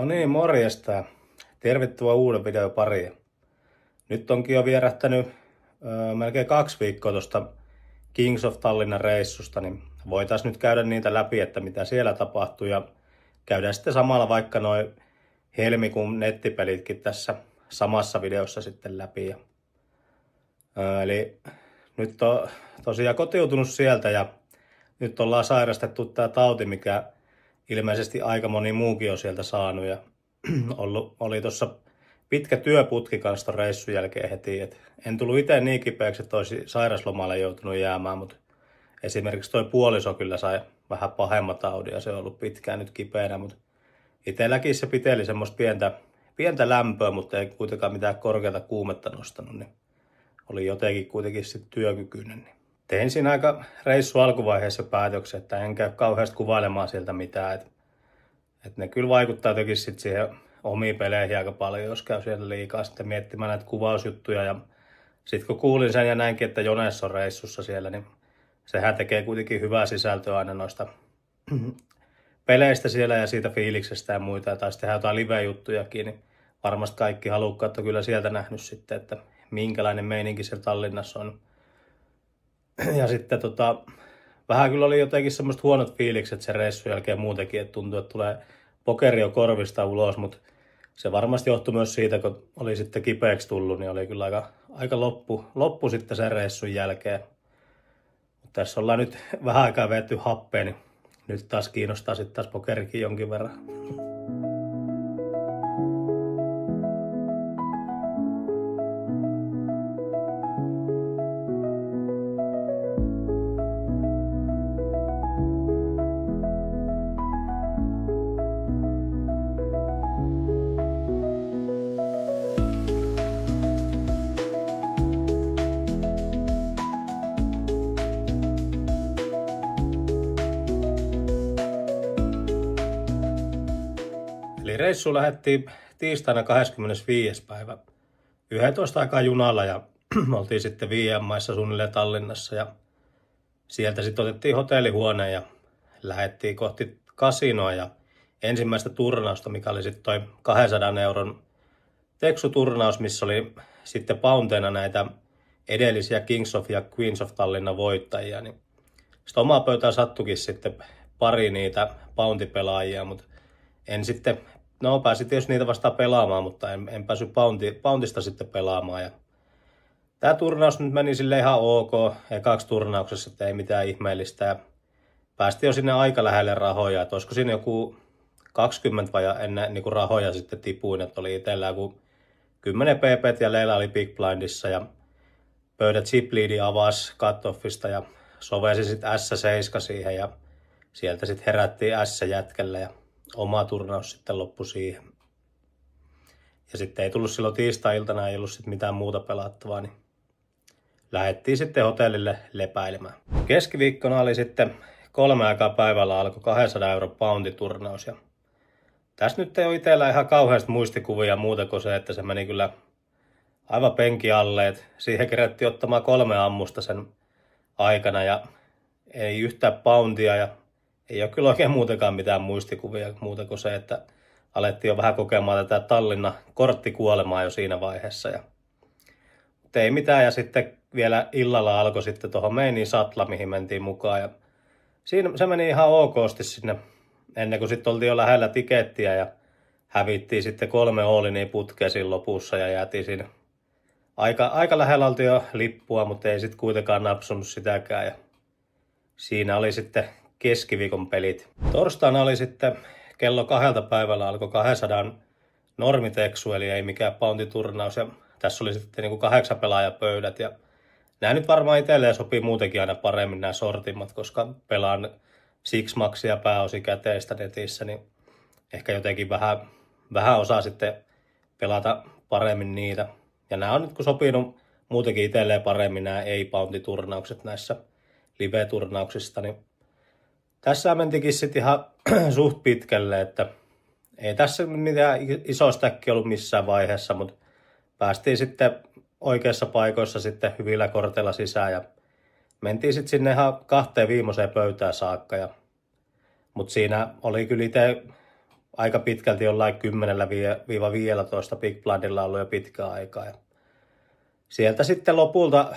No niin, morjesta. Tervetuloa uuden videon pariin. Nyt onkin jo vierähtänyt melkein 2 viikkoa tuosta Kings of Tallinnan reissusta, niin voitaisiin nyt käydä niitä läpi, että mitä siellä tapahtui, ja käydään sitten samalla vaikka noin helmikuun nettipelitkin tässä samassa videossa sitten läpi. Eli nyt on tosiaan kotiutunut sieltä ja nyt ollaan sairastettu tämä tauti, mikä ilmeisesti aika moni muukin on sieltä saanut, ja oli tuossa pitkä työputki kanssa ton reissun jälkeen heti. En tullut itse niin kipeäksi, että olisi sairaslomalle joutunut jäämään, mutta esimerkiksi toi puoliso kyllä sai vähän pahemman taudin ja se on ollut pitkään nyt kipeänä, mutta itselläkin se piteli semmoista pientä lämpöä, mutta ei kuitenkaan mitään korkeata kuumetta nostanut, niin oli jotenkin kuitenkin sitten työkykyinen. Niin tein siinä aika reissu alkuvaiheessa päätöksen, että en käy kauheasti kuvailemaan sieltä mitään, että ne kyllä vaikuttaa jotenkin sitten siihen omiin peleihin aika paljon, jos käy siellä liikaa sitten miettimään näitä kuvausjuttuja. Ja sitten kun kuulin sen ja näinkin, että Jones on reissussa siellä, niin sehän tekee kuitenkin hyvää sisältöä aina noista peleistä siellä ja siitä fiiliksestä ja muita. Tai sitten tehdään jotain live-juttujakin, niin varmasti kaikki halukkaat on kyllä sieltä nähnyt sitten, että minkälainen meininki siellä Tallinnassa on. Ja sitten vähän kyllä oli jotenkin semmoista huonot fiilikset sen reissun jälkeen muutenkin, että tuntui, että tulee pokeri jo korvista ulos, mutta se varmasti johtui myös siitä, kun oli sitten kipeäksi tullut, niin oli kyllä aika loppu sitten sen reissun jälkeen. Mutta tässä ollaan nyt vähän aikaa vetty happea, niin nyt taas kiinnostaa sitten taas pokerikin jonkin verran. Eli reissu lähdettiin tiistaina 25. päivä 11 aikaa junalla ja oltiin sitten VM-maissa suunnilleen Tallinnassa ja sieltä sitten otettiin hotellihuone ja lähdettiin kohti kasinoa ja ensimmäistä turnausta, mikä oli sitten toi 200 euron teksuturnaus, missä oli sitten pounteina näitä edellisiä Kings of ja Queens of Tallinnan voittajia. Niin sitten omaa pöytään sattukin sitten pari niitä pountipelaajia, mutta en sitten, pääsin tietysti niitä vastaan pelaamaan, mutta en päässyt pountista sitten pelaamaan. Ja tämä turnaus nyt meni sille ihan ok, ekaksi turnauksessa, että ei mitään ihmeellistä. Ja päästiin jo sinne aika lähelle rahoja, että olisiko siinä joku 20 vai ennen niin kuin rahoja sitten tipuin, että oli itsellä joku 10 pp ja Leila oli Big Blindissa ja pöydät chip leadi avasi cut-offista ja sovelsi sitten S7 siihen ja sieltä sitten herättiin S-jätkällä ja oma turnaus sitten loppui siihen. Ja sitten ei tullut silloin tiistai-iltana, ei ollut sitten mitään muuta pelattavaa, niin lähdettiin sitten hotellille lepäilemään. Keskiviikkona oli sitten 3 aikaa päivällä alkoi 200 euron pounditurnaus. Ja tässä nyt ei ole itsellä ihan kauheasti muistikuvia muuta kuin se, että se meni kyllä aivan penki alle. Et siihen kerättiin ottamaan 3 ammusta sen aikana ja ei yhtään poundia ja ei ole kyllä oikein muutenkaan mitään muistikuvia muuta kuin se, että alettiin jo vähän kokemaan tätä Tallinnan korttikuolemaa jo siinä vaiheessa. Mutta ei mitään ja sitten vielä illalla alkoi sitten tuohon meiniin satla, mihin mentiin mukaan. Ja siinä se meni ihan okosti sinne ennen kuin sitten oltiin jo lähellä tikettiä ja hävittiin sitten 3 all-inia putkea siinä lopussa ja jäätiin siinä. Aika lähellä oltiin jo lippua, mutta ei sitten kuitenkaan napsunut sitäkään ja siinä oli sitten keskiviikon pelit. Torstaina oli sitten kello 2 päivällä alkoi 200 normiteksu, eli ei mikään pounditurnaus. Ja tässä oli sitten niin kuin 8 pelaajapöydät. Ja nämä nyt varmaan itselleen sopii muutenkin aina paremmin nämä sortimmat, koska pelaan Six-maxia pääosin käteistä netissä, niin ehkä jotenkin vähän osaa sitten pelata paremmin niitä. Ja nämä on nyt kun sopinut muutenkin itselleen paremmin nämä ei-pounditurnaukset näissä live-turnauksista, niin tässä mentikin sitten ihan suht pitkälle, että ei tässä mitään iso stäkki ollut missään vaiheessa, mutta päästiin sitten oikeissa paikoissa sitten hyvillä korteilla sisään ja mentiin sitten sinne ihan 2 viimeiseen pöytään saakka. Mutta siinä oli kyllä itse aika pitkälti jollain 10-15 Big Blindilla ollut jo pitkään aikaa. Ja sieltä sitten lopulta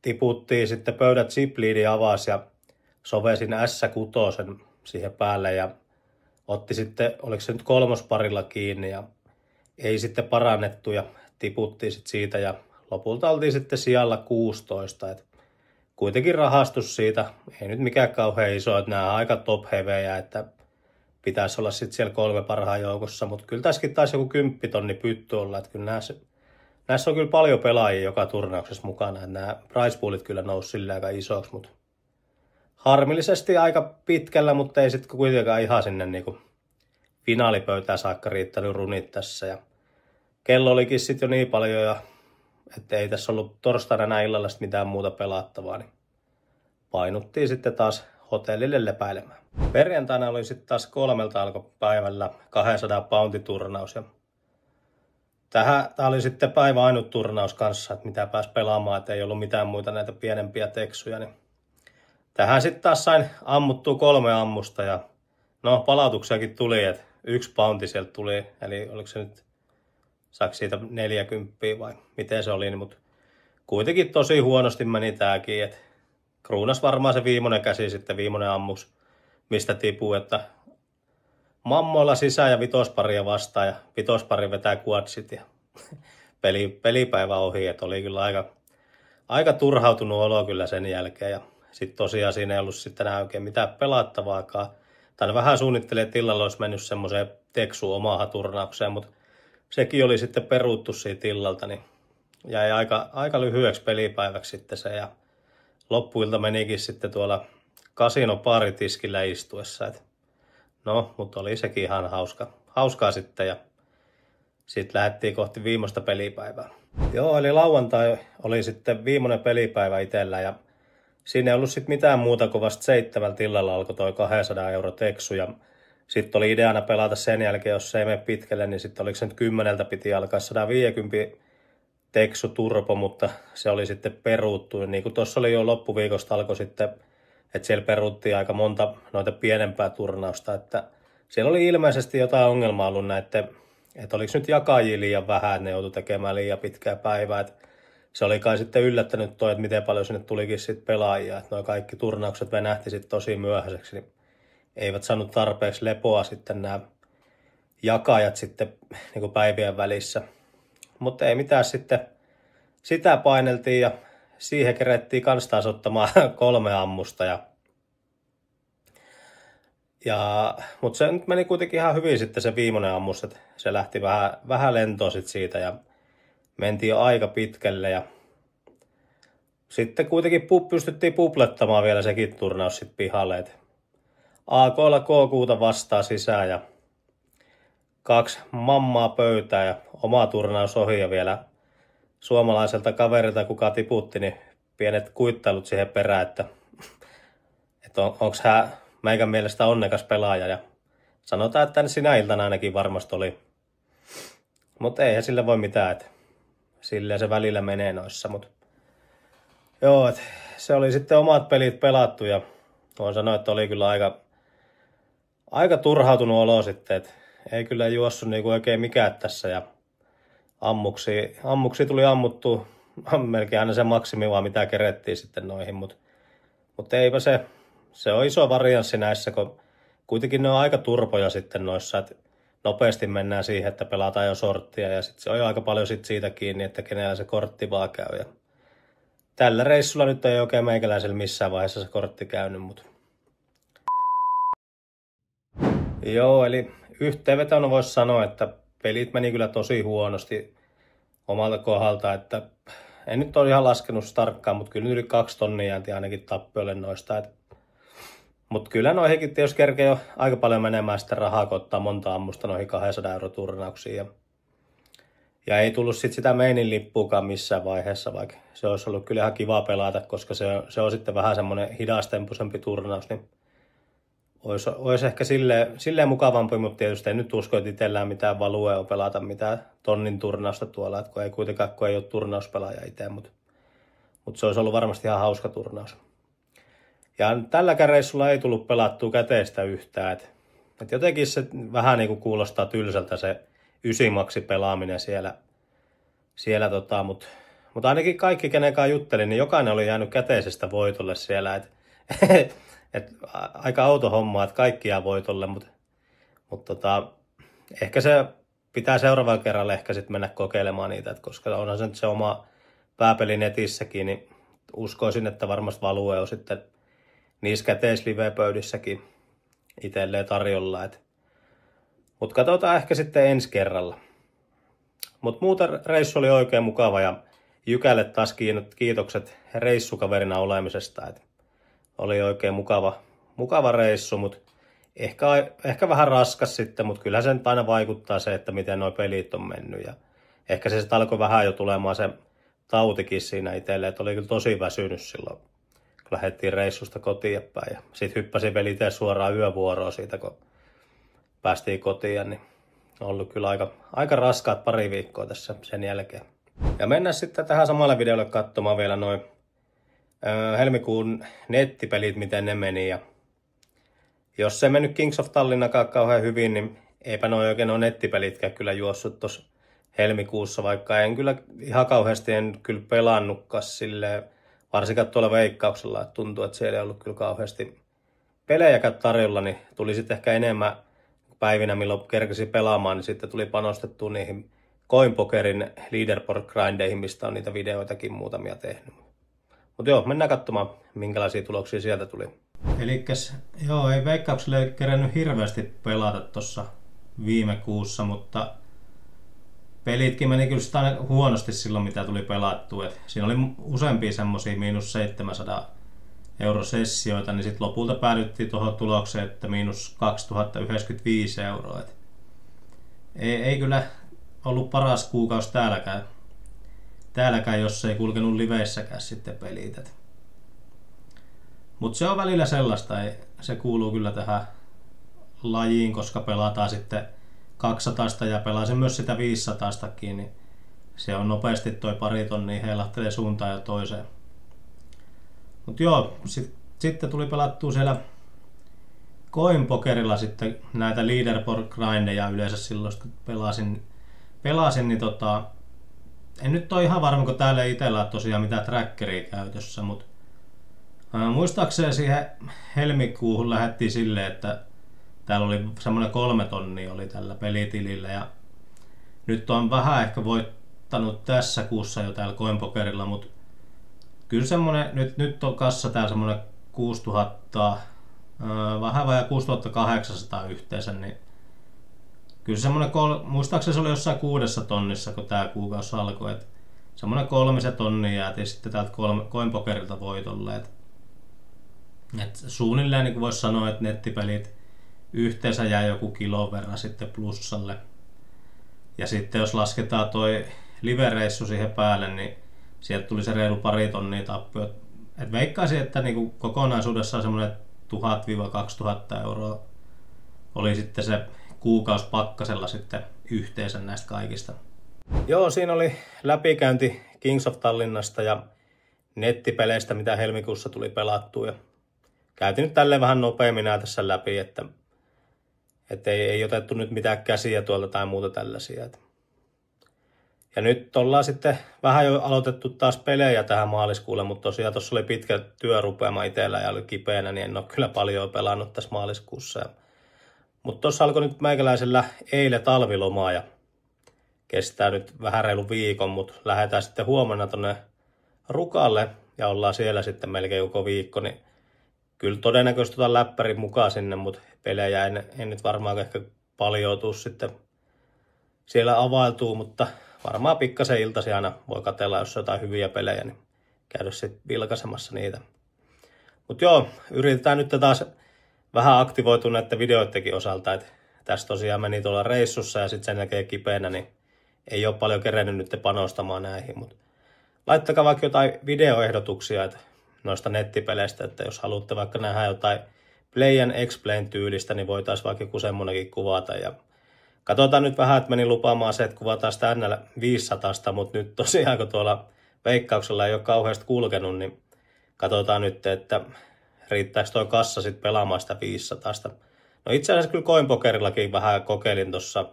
tiputtiin sitten pöydät chip leadin avasi ja sovesin S6 siihen päälle ja otti sitten, oliko se nyt kolmosparilla kiinni ja ei sitten parannettu ja tiputtiin sitten siitä ja lopulta oltiin sitten sijalla 16. Et kuitenkin rahastus siitä, ei nyt mikään kauhean iso, että nämä on aika top-hevejä, että pitäisi olla sitten siellä 3 parhaan joukossa, mutta kyllä tässäkin taisi joku 10 tonni pytty olla, että kyllä näissä on kyllä paljon pelaajia joka turnauksessa mukana, että nämä prize poolit kyllä nousi sillä aika isoksi, mutta harmillisesti aika pitkällä, mutta ei sitten kuitenkaan ihan sinne niinku finaalipöytään saakka riittänyt runit tässä ja kello olikin sitten jo niin paljon, että ei tässä ollut torstaina näin illalla mitään muuta pelattavaa, niin painuttiin sitten taas hotellille lepäilemään. Perjantaina oli sitten taas 3 alkoi päivällä 200 pounditurnaus ja tämä oli sitten päivän ainut turnaus kanssa, että mitä pääsi pelaamaan, että ei ollut mitään muita näitä pienempiä teksuja. Niin tähän sitten taas sain ammuttua 3 ammusta ja no palautuksiakin tuli, että 1 poundi sieltä tuli, eli oliko se nyt, saako siitä 40 vai miten se oli, mutta kuitenkin tosi huonosti meni tääkin, että kruunas varmaan se viimeinen käsi sitten, viimeinen ammus, mistä tipuu, että mammoilla sisään ja vitosparia vastaan ja vitospari vetää quadsit ja pelipäivä ohi, että oli kyllä aika turhautunut olo kyllä sen jälkeen ja sitten tosiaan siinä ei ollut sitten enää oikein mitään pelattavaakaan. Tai vähän suunnittelee, että illalla olisi mennyt semmoiseen teksuun omaan turnaukseen, mutta sekin oli sitten peruuttu siitä illalta, niin jäi aika lyhyeksi pelipäiväksi sitten se ja loppuilta menikin sitten tuolla kasinopaaritiskillä istuessa. No, mutta oli sekin ihan hauskaa sitten ja sitten lähdettiin kohti viimeistä pelipäivää. Joo, eli lauantai oli sitten viimeinen pelipäivä itsellä ja siinä ei ollut sitten mitään muuta kuin vasta 7 illalla alkoi toi 200 € teksu ja sitten oli ideana pelata sen jälkeen, jos se ei mene pitkälle, niin sitten oliko se nyt 10 piti alkaa 150 teksu turbo, mutta se oli sitten peruuttu. Niin kuin tuossa oli jo loppuviikosta alkoi sitten, että siellä peruuttiin aika monta noita pienempää turnausta, että siellä oli ilmeisesti jotain ongelmaa ollut näiden, että oliko nyt jakajia liian vähän, että ne joutui tekemään liian pitkää päivää, että se oli kai sitten yllättänyt toi, että miten paljon sinne tulikin sitten pelaajia, että nuo kaikki turnaukset venähti sitten tosi myöhäiseksi, niin eivät saanut tarpeeksi lepoa sitten nämä jakajat sitten niin kuin päivien välissä. Mutta ei mitään sitten, sitä paineltiin ja siihen kerettiin kans taas ottamaan 3 ammusta. Mutta se nyt meni kuitenkin ihan hyvin sitten se viimeinen ammus, että se lähti vähän lentoon sitten siitä ja mentiin jo aika pitkälle ja sitten kuitenkin pystyttiin puplettamaan vielä sekin turnaus sitten pihalle. AK:lla K6 vastaa sisään ja 2 mammaa pöytää ja oma turnaus ohi ja vielä suomalaiselta kaverilta, kuka tiputti, niin pienet kuittailut siihen perään, että onko hän meikän mielestä onnekas pelaaja ja sanotaan, että sinä iltana ainakin varmasti oli. Mutta eihän sille voi mitään, että silleen se välillä menee noissa. Mut joo, että se oli sitten omat pelit pelattu ja voin sanoa, että oli kyllä aika turhautunut olo sitten, että ei kyllä juossut niinku oikein mikään tässä ja ammuksia tuli ammuttua melkein aina se maksimi vaan mitä kerettiin sitten noihin, mutta eipä se on iso varianssi näissä, kun kuitenkin ne on aika turpoja sitten noissa, että nopeasti mennään siihen, että pelataan jo sorttia ja sitten se on jo aika paljon sit siitä kiinni, että kenellä se kortti vaan käy. Ja tällä reissulla nyt ei oikein meikäläisellä missään vaiheessa se kortti käynyt, mutta joo, eli yhteenvetona voisi sanoa, että pelit meni kyllä tosi huonosti omalta kohdalta, että en nyt ole ihan laskenut tarkkaan, mutta kyllä yli 2 tonnia jäänti ainakin tappiolle noista. Mutta kyllä noihinkin tietysti kerkee jo aika paljon menemään sitä rahaa, kun ottaa monta ammusta noihin 200 € turnauksiin. Ja ei tullut sit sitä mainin lippuukaan missään vaiheessa, vaikka se olisi ollut kyllä ihan kiva pelata, koska se on sitten vähän semmoinen hidastempoisempi turnaus, niin olisi ehkä silleen mukavampi, mutta tietysti en nyt usko, että itsellään mitään value on pelata mitään tonnin turnausta tuolla, että kun ei kuitenkaan kun ei ole turnauspelaaja itse, mutta se olisi ollut varmasti ihan hauska turnaus. Ja tälläkään reissulla ei tullut pelattua käteistä yhtään, että Et jotenkin se vähän niin kuin kuulostaa tylsältä se 9 pelaaminen siellä mutta ainakin kaikki, kenen kanssa juttelin, niin jokainen oli jäänyt käteisestä voitolle siellä. Et aika outo homma, että kaikki jää voitolle, mutta ehkä se pitää seuraavalla kerralla ehkä sitten mennä kokeilemaan niitä, koska onhan se nyt se oma pääpeli netissäkin, niin uskoisin, että varmasti value on sitten niissä käteislive-pöydissäkin itselleen tarjolla. Mutta katsotaan ehkä sitten ensi kerralla. Mutta muuten reissu oli oikein mukava ja Jykälle taas kiitokset reissukaverina olemisesta. Oli oikein mukava reissu, mutta ehkä vähän raskas sitten, mutta kyllä se nyt aina vaikuttaa se, että miten nuo pelit on mennyt. Ja ehkä se alkoi vähän jo tulemaan se tautikin siinä itselleen, että oli kyllä tosi väsynyt silloin, kun lähdettiin reissusta kotiin päin. Ja sitten hyppäsin vielä itse suoraan yövuoroon siitä, kun päästiin kotiin, niin on ollut kyllä aika raskaat pari viikkoa tässä sen jälkeen. Ja mennään sitten tähän samalle videolle katsomaan vielä noin helmikuun nettipelit, miten ne meni. Ja jos se mennyt Kings of Tallinnakaan kauhean hyvin, niin eipä oikein nuo nettipelitkään kyllä juossut tuossa helmikuussa, vaikka en kyllä ihan kauheasti pelannutkaan silleen, varsinkaan tuolla Veikkauksella, että tuntuu, että siellä ei ollut kyllä kauheasti pelejäkään tarjolla, niin tuli sitten ehkä enemmän päivinä, milloin kerkesi pelaamaan, niin sitten tuli panostettua niihin Coinpokerin leaderboard-grindeihin, mistä on niitä videoitakin muutamia tehnyt. Mutta joo, mennään katsomaan, minkälaisia tuloksia sieltä tuli. Elikkäs, joo, ei Veikkaukselle kerännyt hirveästi pelata tuossa viime kuussa, mutta pelitkin meni kyllä sitä huonosti silloin, mitä tuli pelattua. Siinä oli useampia semmosia -700 € sessioita, niin sitten lopulta päädyttiin tuohon tulokseen, että -2095 €. Ei kyllä ollut paras kuukausi täälläkään, jos ei kulkenut liveissäkään sitten pelit. Mutta se on välillä sellaista, se kuuluu kyllä tähän lajiin, koska pelataan sitten 200 ja pelasin myös sitä 500-kin, niin se on nopeasti toi pari tonnia heilahtelee suuntaan ja toiseen. Mutta joo, sitten tuli pelattua siellä Coinpokerilla sitten näitä leaderboard-grindeja yleensä silloin, kun pelasin niin en nyt ole ihan varma, kun täällä ei itsellä ole tosiaan mitään trackeria käytössä, mutta muistaakseni siihen helmikuuhun lähdettiin silleen, että täällä oli semmoinen 3 tonnia oli tällä pelitilillä ja nyt on vähän ehkä voittanut tässä kuussa jo täällä Coinpokerilla, mutta kyllä semmoinen, nyt on kassa täällä semmoinen 6000, vähän vajaa 6800 yhteensä, niin kyllä semmoinen, muistaakseni se oli jossain 6 tonnissa, kun tää kuukausi alkoi, että semmoinen 3 tonnia jäätiin sitten täältä Coinpokerilta voitolle. Et suunnilleen niin voisi sanoa, että nettipelit yhteensä jää joku kilon verran sitten plussalle. Ja sitten jos lasketaan toi live-reissu siihen päälle, niin sieltä tuli se reilu 2 tonnia tappio. Et veikkaisin, että niinku kokonaisuudessaan semmoinen 1000–2000 € oli sitten se kuukausi pakkasella sitten yhteensä näistä kaikista. Joo, siinä oli läpikäynti Kings of Tallinnasta ja nettipeleistä, mitä helmikuussa tuli pelattua. Ja käytin nyt tälleen vähän nopeammin nää tässä läpi, että ei otettu nyt mitään käsiä tuolta tai muuta tällaisia. Ja nyt ollaan sitten vähän jo aloitettu taas pelejä tähän maaliskuulle, mutta tosiaan tuossa oli pitkä työrupeama itsellä ja oli kipeänä, niin en ole kyllä paljon pelannut tässä maaliskuussa. Mutta tuossa alkoi nyt meikäläisellä eilen talvilomaa ja kestää nyt vähän reilu viikon, mutta lähdetään sitten huomenna tonne Rukalle ja ollaan siellä sitten melkein koko viikko, niin kyllä todennäköisesti otan läppärin mukaan sinne, mutta pelejä en nyt varmaan ehkä paljon tuu sitten siellä availtuu, mutta varmaan pikkasen iltaisin aina voi katsella, jos on jotain hyviä pelejä, niin käydä sitten vilkaisemassa niitä. Mutta joo, yritetään nyt taas vähän aktivoitua näiden videoidenkin osalta, että tässä tosiaan meni tuolla reissussa ja sitten sen jälkeen kipeänä, niin ei ole paljon kerennyt nyt panostamaan näihin, mutta laittakaa vaikka jotain videoehdotuksia että noista nettipeleistä, että jos haluatte vaikka nähdä jotain Play and Explain -tyylistä, niin voitaisiin vaikka joku semmonenkin kuvata. Ja katsotaan nyt vähän, että meni lupaamaan se, että kuvataan sitä NL500, mutta nyt tosiaan kun tuolla Veikkauksella ei ole kauheasti kulkenut, niin katsotaan nyt, että riittääkö toi kassa sitten pelaamaan sitä 500. No itse asiassa kyllä Coinpokerillakin vähän kokeilin tuossa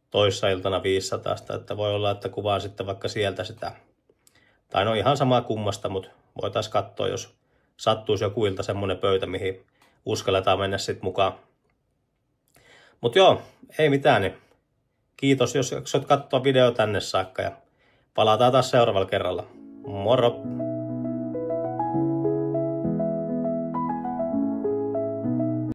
toissa iltana 500, että voi olla, että kuvaan sitten vaikka sieltä sitä. Tai no ihan samaa kummasta, mutta voitaisiin katsoa, jos sattuisi joku ilta semmoinen pöytä, mihin uskalletaan mennä sitten mukaan. Mutta joo, ei mitään, niin kiitos, jos jaksot katsoa video tänne saakka ja palataan taas seuraavalla kerralla. Moro!